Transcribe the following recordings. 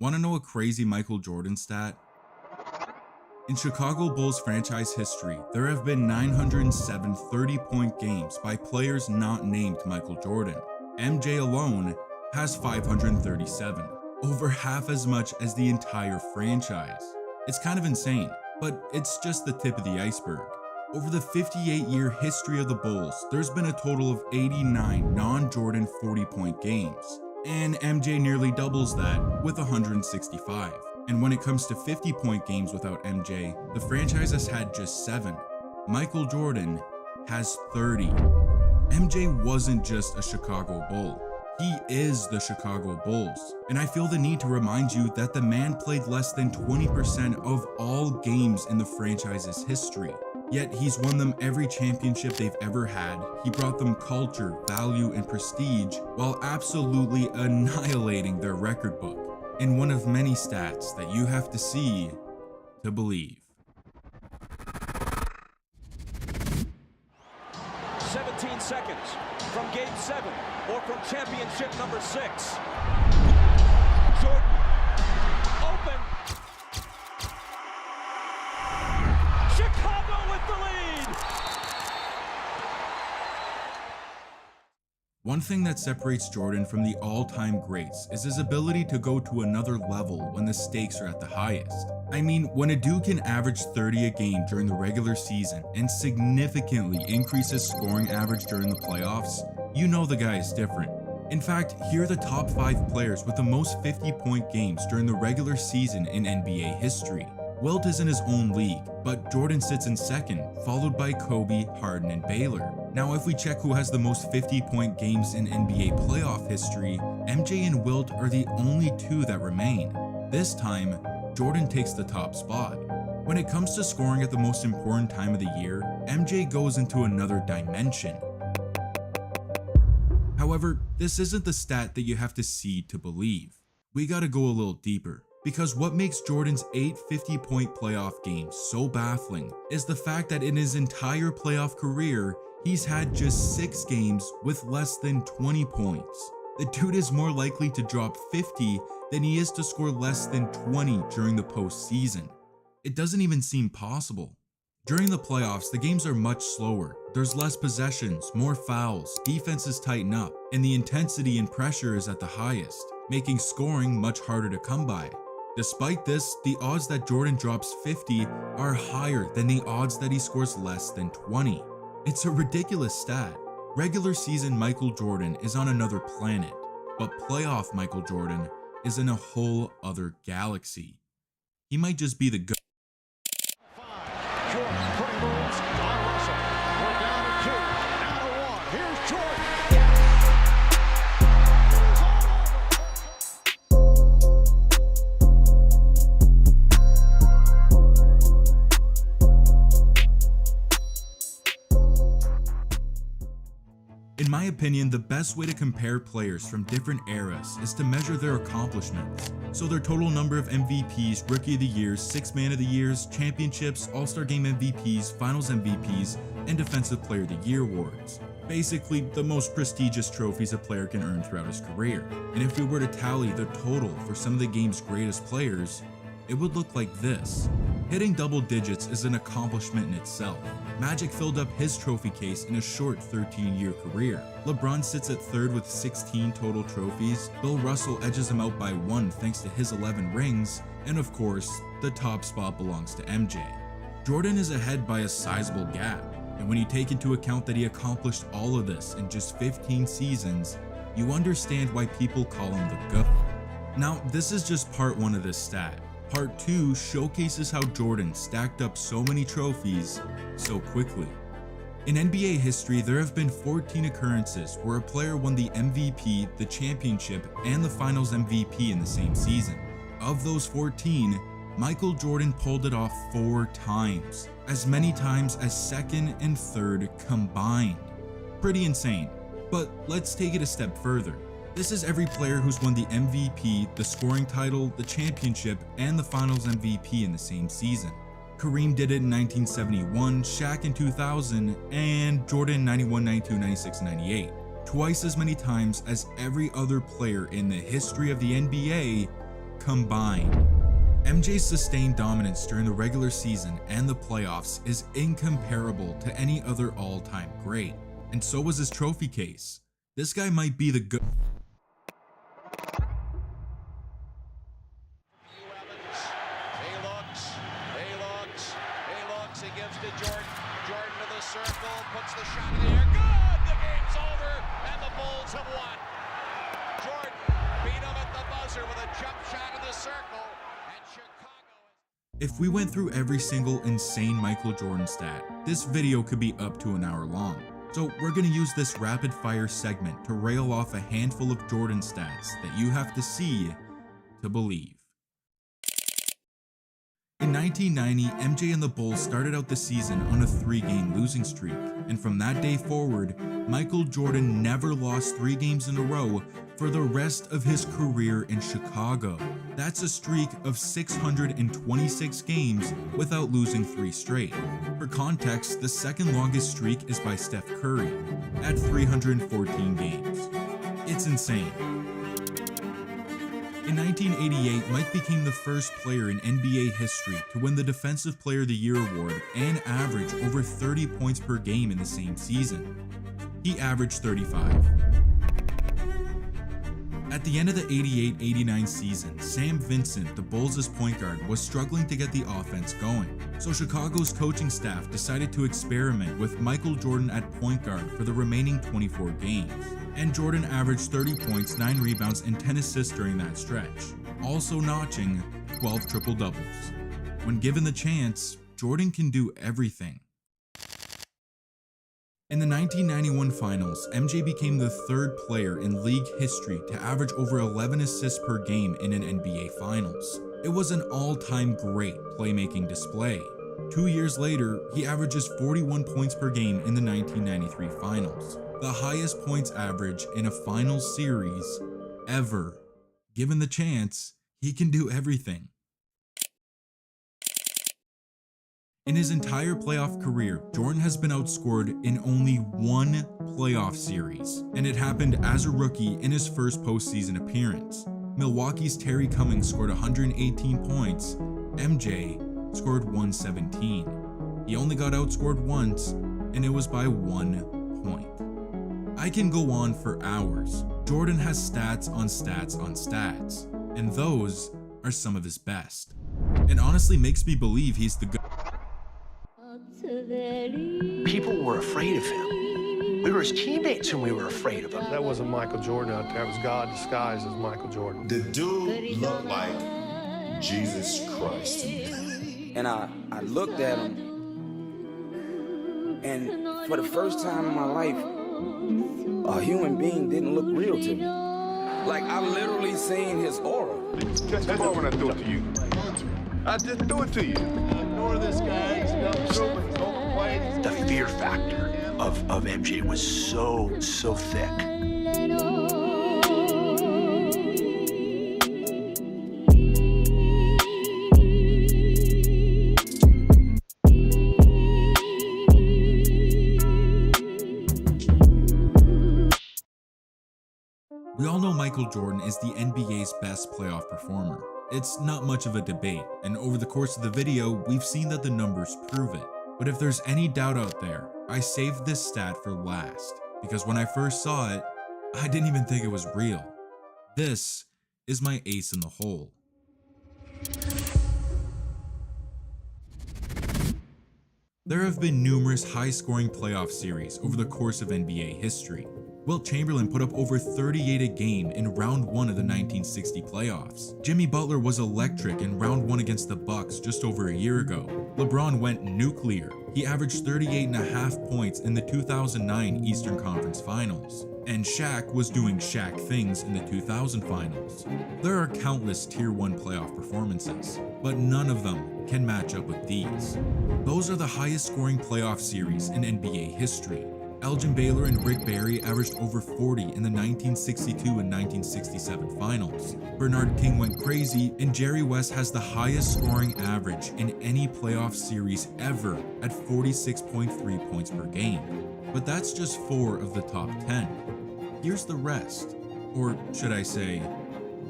Want to know a crazy Michael Jordan stat? In Chicago Bulls franchise history, there have been 907 30-point games by players not named Michael Jordan. MJ alone has 537, over half as much as the entire franchise. It's kind of insane, but it's just the tip of the iceberg. Over the 58-year history of the Bulls, there's been a total of 89 non-Jordan 40-point games, and MJ nearly doubles that with 165. And when it comes to 50-point games without MJ, the franchise has had just 7. Michael Jordan has 30. MJ wasn't just a Chicago Bull. He is the Chicago Bulls. And I feel the need to remind you that the man played less than 20% of all games in the franchise's history. Yet he's won them every championship they've ever had. He brought them culture, value, and prestige while absolutely annihilating their record book in one of many stats that you have to see to believe. 17 seconds from Game 7 or from championship number 6. Jordan, open. Chicago with the lead. One thing that separates Jordan from the all-time greats is his ability to go to another level when the stakes are at the highest. I mean, when a dude can average 30 a game during the regular season and significantly increase his scoring average during the playoffs, you know the guy is different. In fact, here are the top 5 players with the most 50-point games during the regular season in NBA history. Wilt is in his own league, but Jordan sits in second, followed by Kobe, Harden, and Baylor. Now, if we check who has the most 50-point games in NBA playoff history, MJ and Wilt are the only 2 that remain. This time, Jordan takes the top spot. When it comes to scoring at the most important time of the year, MJ goes into another dimension. However, this isn't the stat that you have to see to believe. We gotta go a little deeper. Because what makes Jordan's 8 50-point playoff games so baffling is the fact that in his entire playoff career, he's had just 6 games with less than 20 points. The dude is more likely to drop 50 than he is to score less than 20 during the postseason. It doesn't even seem possible. During the playoffs, the games are much slower. There's less possessions, more fouls, defenses tighten up, and the intensity and pressure is at the highest, making scoring much harder to come by. Despite this, the odds that Jordan drops 50 are higher than the odds that he scores less than 20. It's a ridiculous stat. Regular season Michael Jordan is on another planet, but playoff Michael Jordan is in a whole other galaxy. He might just be the GOAT. Jordan putting moves on Russell. We're down to 2, now to 1. Here's Jordan. In my opinion, the best way to compare players from different eras is to measure their accomplishments. So their total number of MVPs, Rookie of the Years, Sixth Man of the Years, Championships, All-Star Game MVPs, Finals MVPs, and Defensive Player of the Year awards. Basically, the most prestigious trophies a player can earn throughout his career. And if we were to tally the total for some of the game's greatest players, it would look like this. Hitting double digits is an accomplishment in itself. Magic filled up his trophy case in a short 13-year career. LeBron sits at 3rd with 16 total trophies. Bill Russell edges him out by 1 thanks to his 11 rings. And of course, the top spot belongs to MJ. Jordan is ahead by a sizable gap. And when you take into account that he accomplished all of this in just 15 seasons, you understand why people call him the GOAT. Now, this is just part 1 of this stat. Part 2 showcases how Jordan stacked up so many trophies so quickly. In NBA history, there have been 14 occurrences where a player won the MVP, the championship, and the Finals MVP in the same season. Of those 14, Michael Jordan pulled it off 4 times, as many times as 2nd and 3rd combined. Pretty insane, but let's take it a step further. This is every player who's won the MVP, the scoring title, the championship, and the Finals MVP in the same season. Kareem did it in 1971, Shaq in 2000, and Jordan in 91, 92, 96, and 98. Twice as many times as every other player in the history of the NBA combined. MJ's sustained dominance during the regular season and the playoffs is incomparable to any other all-time great, and so was his trophy case. This guy might be the good. He gives to Jordan. Jordan to the circle, puts the shot in the air. Good! The game's over, and the Bulls have won. Jordan beat him at the buzzer with a jump shot in the circle, and Chicago. If we went through every single insane Michael Jordan stat, this video could be up to an hour long. So we're gonna use this rapid fire segment to rail off a handful of Jordan stats that you have to see to believe. In 1990, MJ and the Bulls started out the season on a 3-game losing streak, and from that day forward, Michael Jordan never lost 3 games in a row for the rest of his career in Chicago. That's a streak of 626 games without losing 3 straight. For context, the second longest streak is by Steph Curry at 314 games. It's insane. In 1988, Mike became the first player in NBA history to win the Defensive Player of the Year award and average over 30 points per game in the same season. He averaged 35. At the end of the 88-89 season, Sam Vincent, the Bulls' point guard, was struggling to get the offense going, so Chicago's coaching staff decided to experiment with Michael Jordan at point guard for the remaining 24 games. And Jordan averaged 30 points, 9 rebounds, and 10 assists during that stretch, also notching 12 triple-doubles. When given the chance, Jordan can do everything. In the 1991 finals, MJ became the 3rd player in league history to average over 11 assists per game in an NBA Finals. It was an all-time great playmaking display. 2 years later, he averages 41 points per game in the 1993 Finals, the highest points average in a finals series ever. Given the chance, he can do everything. In his entire playoff career, Jordan has been outscored in only 1 playoff series, and it happened as a rookie in his first postseason appearance. Milwaukee's Terry Cummings scored 118 points, MJ scored 117. He only got outscored once, and it was by 1 point. I can go on for hours. Jordan has stats on stats on stats, and those are some of his best. It honestly makes me believe he's the People were afraid of him. We were his teammates and we were afraid of him. That wasn't Michael Jordan out there. It was God disguised as Michael Jordan. The dude looked like Jesus Christ. And I looked at him, and for the first time in my life, a human being didn't look real to me. Like, I literally seen his aura. Just before when I threw it to you. I just threw it to you. Ignore this guy. He's not true, but he's overplayed. The fear factor of MJ was so thick. We all know Michael Jordan is the NBA's best playoff performer. It's not much of a debate, and over the course of the video, we've seen that the numbers prove it. But if there's any doubt out there, I saved this stat for last, because when I first saw it, I didn't even think it was real. This is my ace in the hole. There have been numerous high-scoring playoff series over the course of NBA history. Wilt Chamberlain put up over 38 a game in round 1 of the 1960 playoffs. Jimmy Butler was electric in round 1 against the Bucks just over a year ago. LeBron went nuclear. He averaged 38.5 points in the 2009 Eastern Conference Finals. And Shaq was doing Shaq things in the 2000 Finals. There are countless Tier 1 playoff performances, but none of them can match up with these. Those are the highest scoring playoff series in NBA history. Elgin Baylor and Rick Barry averaged over 40 in the 1962 and 1967 finals. Bernard King went crazy, and Jerry West has the highest scoring average in any playoff series ever at 46.3 points per game. But that's just 4 of the top 10. Here's the rest. Or should I say,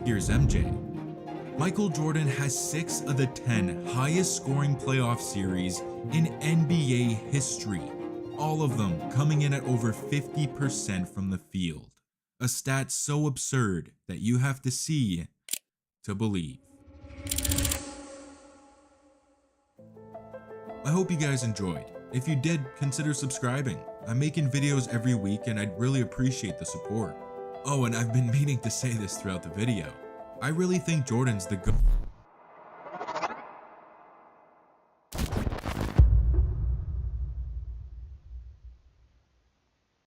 here's MJ. Michael Jordan has 6 of the 10 highest scoring playoff series in NBA history, all of them coming in at over 50% from the field. A stat so absurd that you have to see to believe. I hope you guys enjoyed. If you did, consider subscribing. I'm making videos every week and I'd really appreciate the support. Oh, and I've been meaning to say this throughout the video. I really think Jordan's the GOAT.